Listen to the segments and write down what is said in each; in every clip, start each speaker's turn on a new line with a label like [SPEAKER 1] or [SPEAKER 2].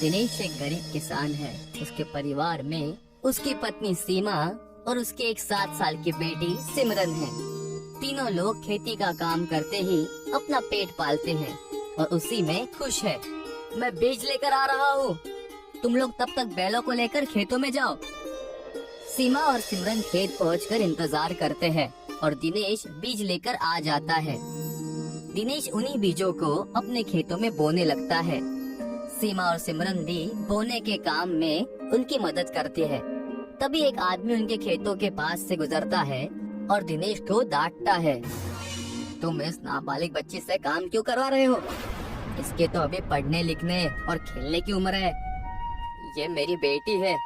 [SPEAKER 1] दिनेश एक गरीब किसान है। उसके परिवार में उसकी पत्नी सीमा और उसकी एक 7 साल की बेटी सिमरन है। तीनों लोग खेती का काम करते ही अपना पेट पालते हैं और उसी में खुश है। मैं बीज लेकर आ रहा हूँ, तुम लोग तब तक बैलों को लेकर खेतों में जाओ। सीमा और सिमरन खेत पहुंचकर इंतजार करते हैं और दिनेश बीज लेकर आ जाता है। दिनेश उन्हीं बीजों को अपने खेतों में बोने लगता है। सीमा और सिमरन भी बोने के काम में उनकी मदद करते हैं। तभी एक आदमी उनके खेतों के पास से गुजरता है और दिनेश को डांटता है। तुम इस नाबालिग बच्ची से काम क्यों करवा रहे हो? इसके तो अभी पढ़ने लिखने और खेलने की उम्र है। ये मेरी बेटी है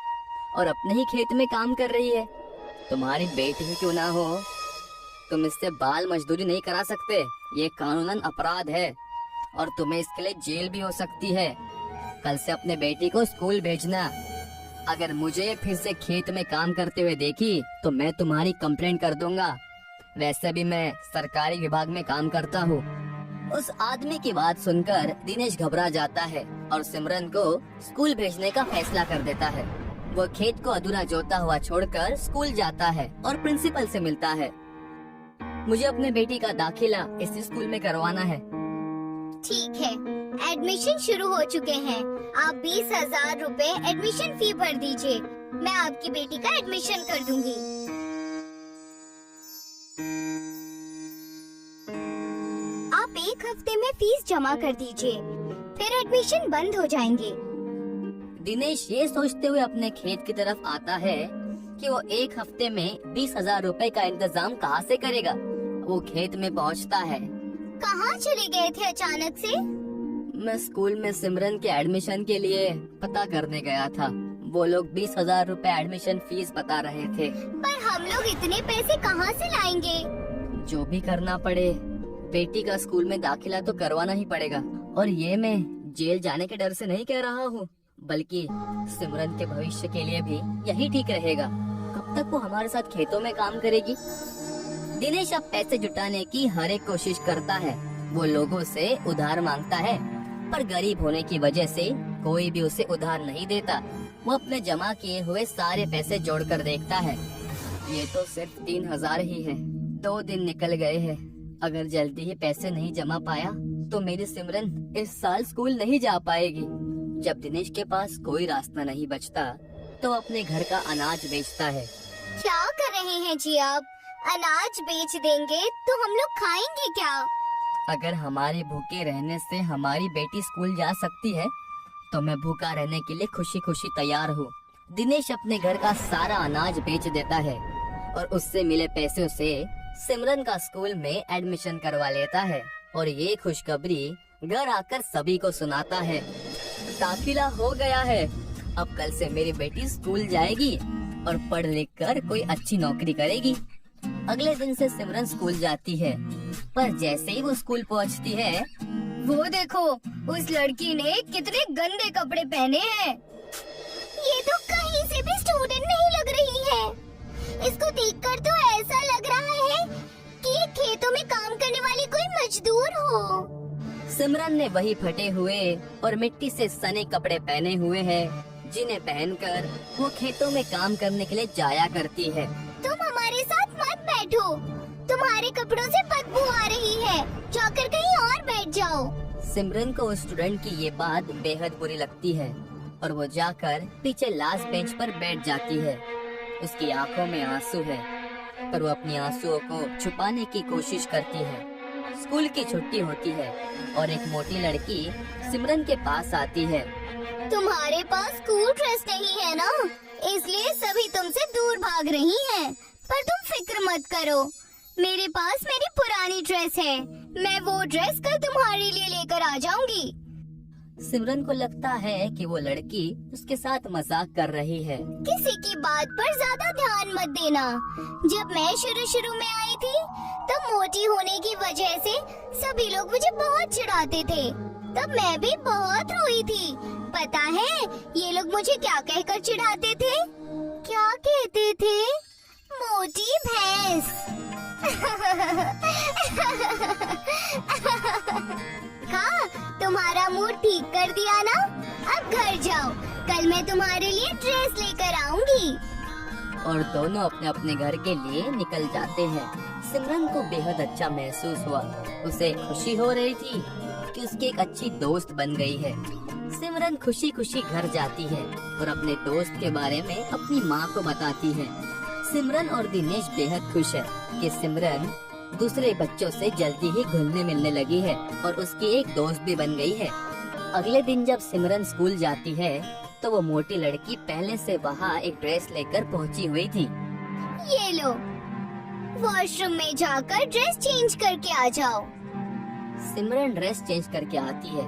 [SPEAKER 1] और अपने ही खेत में काम कर रही है। तुम्हारी बेटी ही क्यों ना हो, तुम इससे बाल मजदूरी नहीं करा सकते। ये कानूनन अपराध है और तुम्हें इसके लिए जेल भी हो सकती है। कल से अपने बेटी को स्कूल भेजना। अगर मुझे फिर से खेत में काम करते हुए देखी तो मैं तुम्हारी कंप्लेंट कर दूंगा। वैसे भी मैं सरकारी विभाग में काम करता हूँ। उस आदमी की बात सुनकर दिनेश घबरा जाता है और सिमरन को स्कूल भेजने का फैसला कर देता है। वो खेत को अधूरा जोता हुआ छोड़कर स्कूल जाता है और प्रिंसिपल से मिलता है। मुझे अपने बेटी का दाखिला इस स्कूल में करवाना है।
[SPEAKER 2] ठीक है, एडमिशन शुरू हो चुके हैं। आप 20,000 रुपए एडमिशन फी भर दीजिए। मैं आपकी बेटी का एडमिशन कर दूंगी। आप 1 हफ्ते में फीस जमा कर दीजिए, फिर एडमिशन बंद हो जाएंगे।
[SPEAKER 1] दिनेश ये सोचते हुए अपने खेत की तरफ आता है कि वो 1 हफ्ते में 20,000 रुपए का इंतजाम कहाँ से करेगा। वो खेत में पहुँचता है।
[SPEAKER 2] कहाँ चले गए थे अचानक से?
[SPEAKER 1] मैं स्कूल में सिमरन के एडमिशन के लिए पता करने गया था। वो लोग 20,000 रुपए एडमिशन फीस बता रहे थे।
[SPEAKER 2] पर हम लोग इतने पैसे कहाँ से लाएंगे?
[SPEAKER 1] जो भी करना पड़े, बेटी का स्कूल में दाखिला तो करवाना ही पड़ेगा। और ये मैं जेल जाने के डर से नहीं कह रहा हूँ, बल्कि सिमरन के भविष्य के लिए भी यही ठीक रहेगा। कब तक वो हमारे साथ खेतों में काम करेगी? दिनेश अब पैसे जुटाने की हर एक कोशिश करता है। वो लोगों से उधार मांगता है, पर गरीब होने की वजह से कोई भी उसे उधार नहीं देता। वो अपने जमा किए हुए सारे पैसे जोड़कर देखता है। ये तो सिर्फ 3,000 ही है। 2 दिन निकल गए हैं। अगर जल्दी ही पैसे नहीं जमा पाया तो मेरी सिमरन इस साल स्कूल नहीं जा पाएगी। जब दिनेश के पास कोई रास्ता नहीं बचता तो अपने घर का अनाज बेचता है।
[SPEAKER 2] क्या कर रहे हैं जी आप? अनाज बेच देंगे तो हम लोग खाएंगे क्या?
[SPEAKER 1] अगर हमारे भूखे रहने से हमारी बेटी स्कूल जा सकती है तो मैं भूखा रहने के लिए खुशी खुशी तैयार हूँ। दिनेश अपने घर का सारा अनाज बेच देता है और उससे मिले पैसों से सिमरन का स्कूल में एडमिशन करवा लेता है और ये खुशखबरी घर आकर सभी को सुनाता है। दाखिला हो गया है। अब कल से मेरी बेटी स्कूल जाएगी और पढ़ लिख कर कोई अच्छी नौकरी करेगी। अगले दिन से सिमरन स्कूल जाती है, पर जैसे ही वो स्कूल पहुंचती है,
[SPEAKER 2] वो देखो, उस लड़की ने कितने गंदे कपड़े पहने हैं। ये तो कहीं से भी स्टूडेंट नहीं लग रही है। इसको देखकर तो ऐसा लग रहा है कि ये खेतों में काम करने वाली कोई मजदूर हो।
[SPEAKER 1] सिमरन ने वही फटे हुए और मिट्टी से सने कपड़े पहने हुए हैं, जिन्हें पहनकर वो खेतों में काम करने के लिए जाया करती है।
[SPEAKER 2] तुम हमारे साथ मत बैठो, तुम्हारे कपड़ों से बदबू आ रही है। जाकर कहीं और बैठ जाओ।
[SPEAKER 1] सिमरन को उस स्टूडेंट की ये बात बेहद बुरी लगती है और वो जाकर पीछे लास्ट बेंच पर बैठ जाती है। उसकी आंखों में आंसू है, पर वो अपनी आंसुओं को छुपाने की कोशिश करती है। स्कूल की छुट्टी होती है और एक मोटी लड़की सिमरन के पास आती है।
[SPEAKER 2] तुम्हारे पास स्कूल ड्रेस नहीं है ना, इसलिए सभी तुमसे दूर भाग रही हैं। पर तुम फिक्र मत करो, मेरे पास मेरी पुरानी ड्रेस है। मैं वो ड्रेस कल तुम्हारे लिए लेकर आ जाऊंगी।
[SPEAKER 1] सिमरन को लगता है कि वो लड़की उसके साथ मजाक कर रही है।
[SPEAKER 2] किसी की बात पर ज्यादा ध्यान मत देना। जब मैं शुरू में आई थी तब मोटी होने की वजह से सभी लोग मुझे बहुत चिढ़ाते थे। तब मैं भी बहुत रोई थी। पता है ये लोग मुझे क्या कहकर चिढ़ाते थे? क्या कहते थे? मोटी भैंस। हाँ, तुम्हारा मूड ठीक कर दिया ना? अब घर जाओ, कल मैं तुम्हारे लिए ड्रेस लेकर आऊंगी।
[SPEAKER 1] और दोनों अपने अपने घर के लिए निकल जाते हैं। सिमरन को बेहद अच्छा महसूस हुआ। उसे खुशी हो रही थी कि उसकी एक अच्छी दोस्त बन गई है। सिमरन खुशी खुशी घर जाती है और अपने दोस्त के बारे में अपनी माँ को बताती है। सिमरन और दिनेश बेहद खुश है कि सिमरन दूसरे बच्चों से जल्दी ही घुलने मिलने लगी है और उसकी एक दोस्त भी बन गई है। अगले दिन जब सिमरन स्कूल जाती है तो वो मोटी लड़की पहले से वहाँ एक ड्रेस लेकर पहुँची हुई थी।
[SPEAKER 2] ये लो, वॉशरूम में जाकर ड्रेस चेंज करके आ जाओ।
[SPEAKER 1] सिमरन ड्रेस चेंज करके आती है,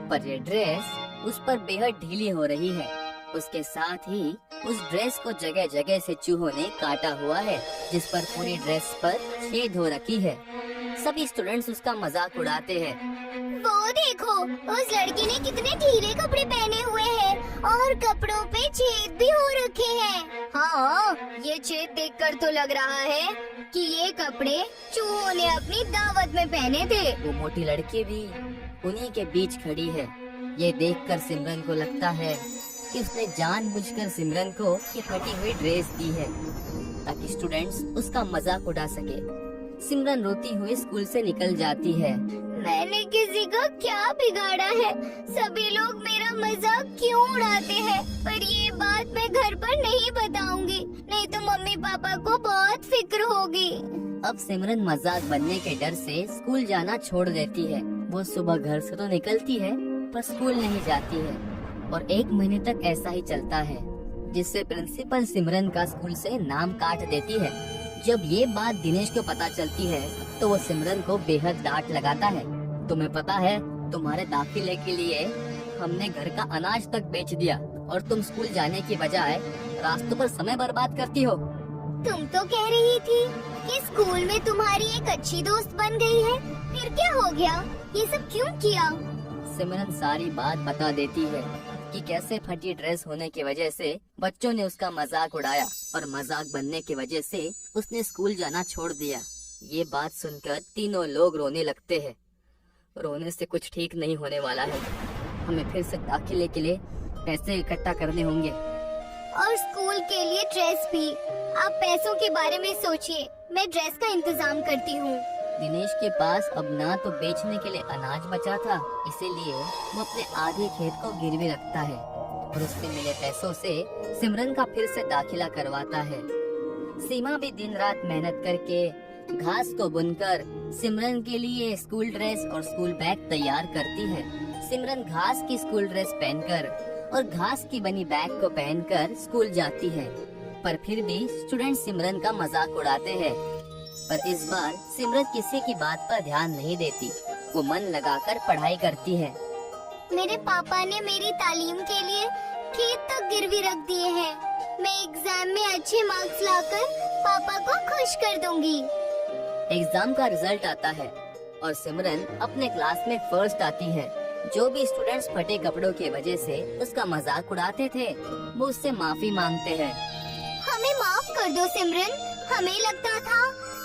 [SPEAKER 1] पर ये ड्रेस उस पर बेहद ढीली हो रही है। उसके साथ ही उस ड्रेस को जगह जगह से चूहों ने काटा हुआ है, जिस पर पूरी ड्रेस पर छेद हो रखी है। सभी स्टूडेंट्स उसका मजाक उड़ाते हैं।
[SPEAKER 2] वो देखो, उस लड़की ने कितने ढीले कपड़े पहने हुए हैं और कपड़ों पे छेद भी हो रखे हैं। हाँ, ये छेद देखकर तो लग रहा है कि ये कपड़े चूहों ने अपनी दावत में पहने थे।
[SPEAKER 1] वो मोटी लड़की भी उन्हीं के बीच खड़ी है। ये देखकर सिमरन को लगता है कि उसने जानबूझकर सिमरन को ये फटी हुई ड्रेस दी है ताकि स्टूडेंट्स उसका मजाक उड़ा सके। सिमरन रोती हुई स्कूल से निकल जाती है।
[SPEAKER 2] मैंने किसी का क्या बिगाड़ा है? सभी लोग मेरा मजाक क्यों उड़ाते हैं? पर ये बात मैं घर पर नहीं बताऊंगी, नहीं तो मम्मी पापा को बहुत फिक्र होगी।
[SPEAKER 1] अब सिमरन मजाक बनने के डर से स्कूल जाना छोड़ देती है। वो सुबह घर से तो निकलती है पर स्कूल नहीं जाती है और 1 महीने तक ऐसा ही चलता है, जिससे प्रिंसिपल सिमरन का स्कूल से नाम काट देती है। जब ये बात दिनेश को पता चलती है तो वो सिमरन को बेहद डांट लगाता है। तुम्हें पता है, तुम्हारे दाखिले के लिए हमने घर का अनाज तक बेच दिया और तुम स्कूल जाने की बजाय रास्तों पर समय बर्बाद करती हो।
[SPEAKER 2] तुम तो कह रही थी कि स्कूल में तुम्हारी एक अच्छी दोस्त बन गई है, फिर क्या हो गया? ये सब क्यों किया?
[SPEAKER 1] सिमरन सारी बात बता देती है कि कैसे फटी ड्रेस होने की वजह से बच्चों ने उसका मजाक उड़ाया और मजाक बनने की वजह से उसने स्कूल जाना छोड़ दिया। ये बात सुनकर तीनों लोग रोने लगते हैं। रोने से कुछ ठीक नहीं होने वाला है। हमें फिर से दाखिले के लिए पैसे इकट्ठा करने होंगे
[SPEAKER 2] और स्कूल के लिए ड्रेस भी। आप पैसों के बारे में सोचिए, मैं ड्रेस का इंतजाम करती हूँ।
[SPEAKER 1] दिनेश के पास अब ना तो बेचने के लिए अनाज बचा था, इसीलिए वो अपने आधे खेत को गिरवी रखता है और उससे मिले पैसों से सिमरन का फिर से दाखिला करवाता है। सीमा भी दिन रात मेहनत करके घास को बुनकर सिमरन के लिए स्कूल ड्रेस और स्कूल बैग तैयार करती है। सिमरन घास की स्कूल ड्रेस पहनकर और घास की बनी बैग को पहनकर स्कूल जाती है, पर फिर भी स्टूडेंट सिमरन का मजाक उड़ाते हैं। पर इस बार सिमरन किसी की बात पर ध्यान नहीं देती। वो मन लगाकर पढ़ाई करती है।
[SPEAKER 2] मेरे पापा ने मेरी तालीम के लिए खेत तक गिरवी रख दिए हैं। मैं एग्जाम में अच्छे मार्क्स लाकर पापा को खुश कर दूंगी।
[SPEAKER 1] एग्जाम का रिजल्ट आता है और सिमरन अपने क्लास में फर्स्ट आती है। जो भी स्टूडेंट्स फटे कपड़ों की वजह से उसका मजाक उड़ाते थे, वो उससे माफी मांगते हैं।
[SPEAKER 2] हमें माफ कर दो सिमरन, हमें लगता था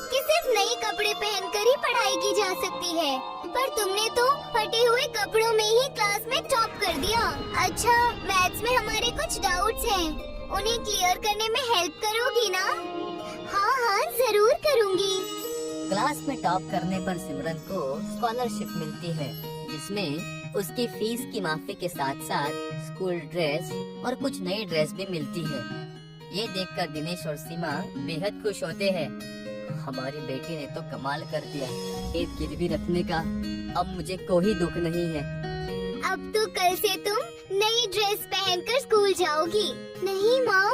[SPEAKER 2] कि सिर्फ नए कपड़े पहनकर ही पढ़ाई की जा सकती है, पर तुमने तो फटे हुए कपड़ों में ही क्लास में टॉप कर दिया। अच्छा, मैथ्स में हमारे कुछ डाउट्स हैं, उन्हें क्लियर करने में हेल्प करोगी ना? हाँ हाँ, जरूर करूँगी।
[SPEAKER 1] क्लास में टॉप करने पर सिमरन को स्कॉलरशिप मिलती है, जिसमें उसकी फीस की माफी के साथ साथ स्कूल ड्रेस और कुछ नई ड्रेस भी मिलती है। ये देखकर दिनेश और सीमा बेहद खुश होते हैं। हमारी बेटी ने तो कमाल कर दिया, खेत गिरवी रखने का। अब मुझे कोई दुख नहीं है।
[SPEAKER 2] अब तो कल से तुम नई ड्रेस पहनकर स्कूल जाओगी। नहीं माँ,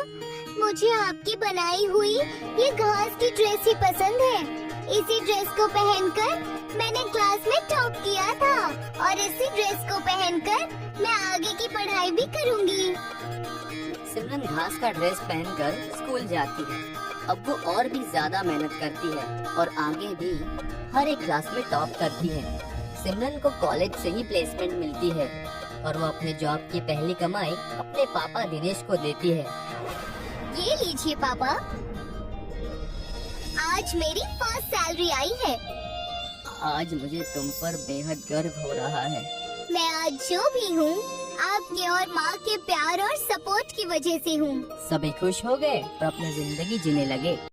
[SPEAKER 2] मुझे आपकी बनाई हुई ये घास की ड्रेस ही पसंद है। इसी ड्रेस को पहनकर मैंने क्लास में टॉप किया था और इसी ड्रेस को पहनकर मैं आगे की पढ़ाई भी करूँगी।
[SPEAKER 1] सिमरन घास का ड्रेस पहनकर स्कूल जाती है। अब वो और भी ज्यादा मेहनत करती है और आगे भी हर एक क्लास में टॉप करती है। सिमरन को कॉलेज से ही प्लेसमेंट मिलती है और वो अपने जॉब की पहली कमाई अपने पापा दिनेश को देती है।
[SPEAKER 2] ये लीजिए पापा, आज मेरी फर्स्ट सैलरी आई है।
[SPEAKER 1] आज मुझे तुम पर बेहद गर्व हो रहा है।
[SPEAKER 2] मैं आज जो भी हूँ आपके और माँ के प्यार और सपोर्ट की वजह से हूँ।
[SPEAKER 1] सभी खुश हो गए और अपनी जिंदगी जीने लगे।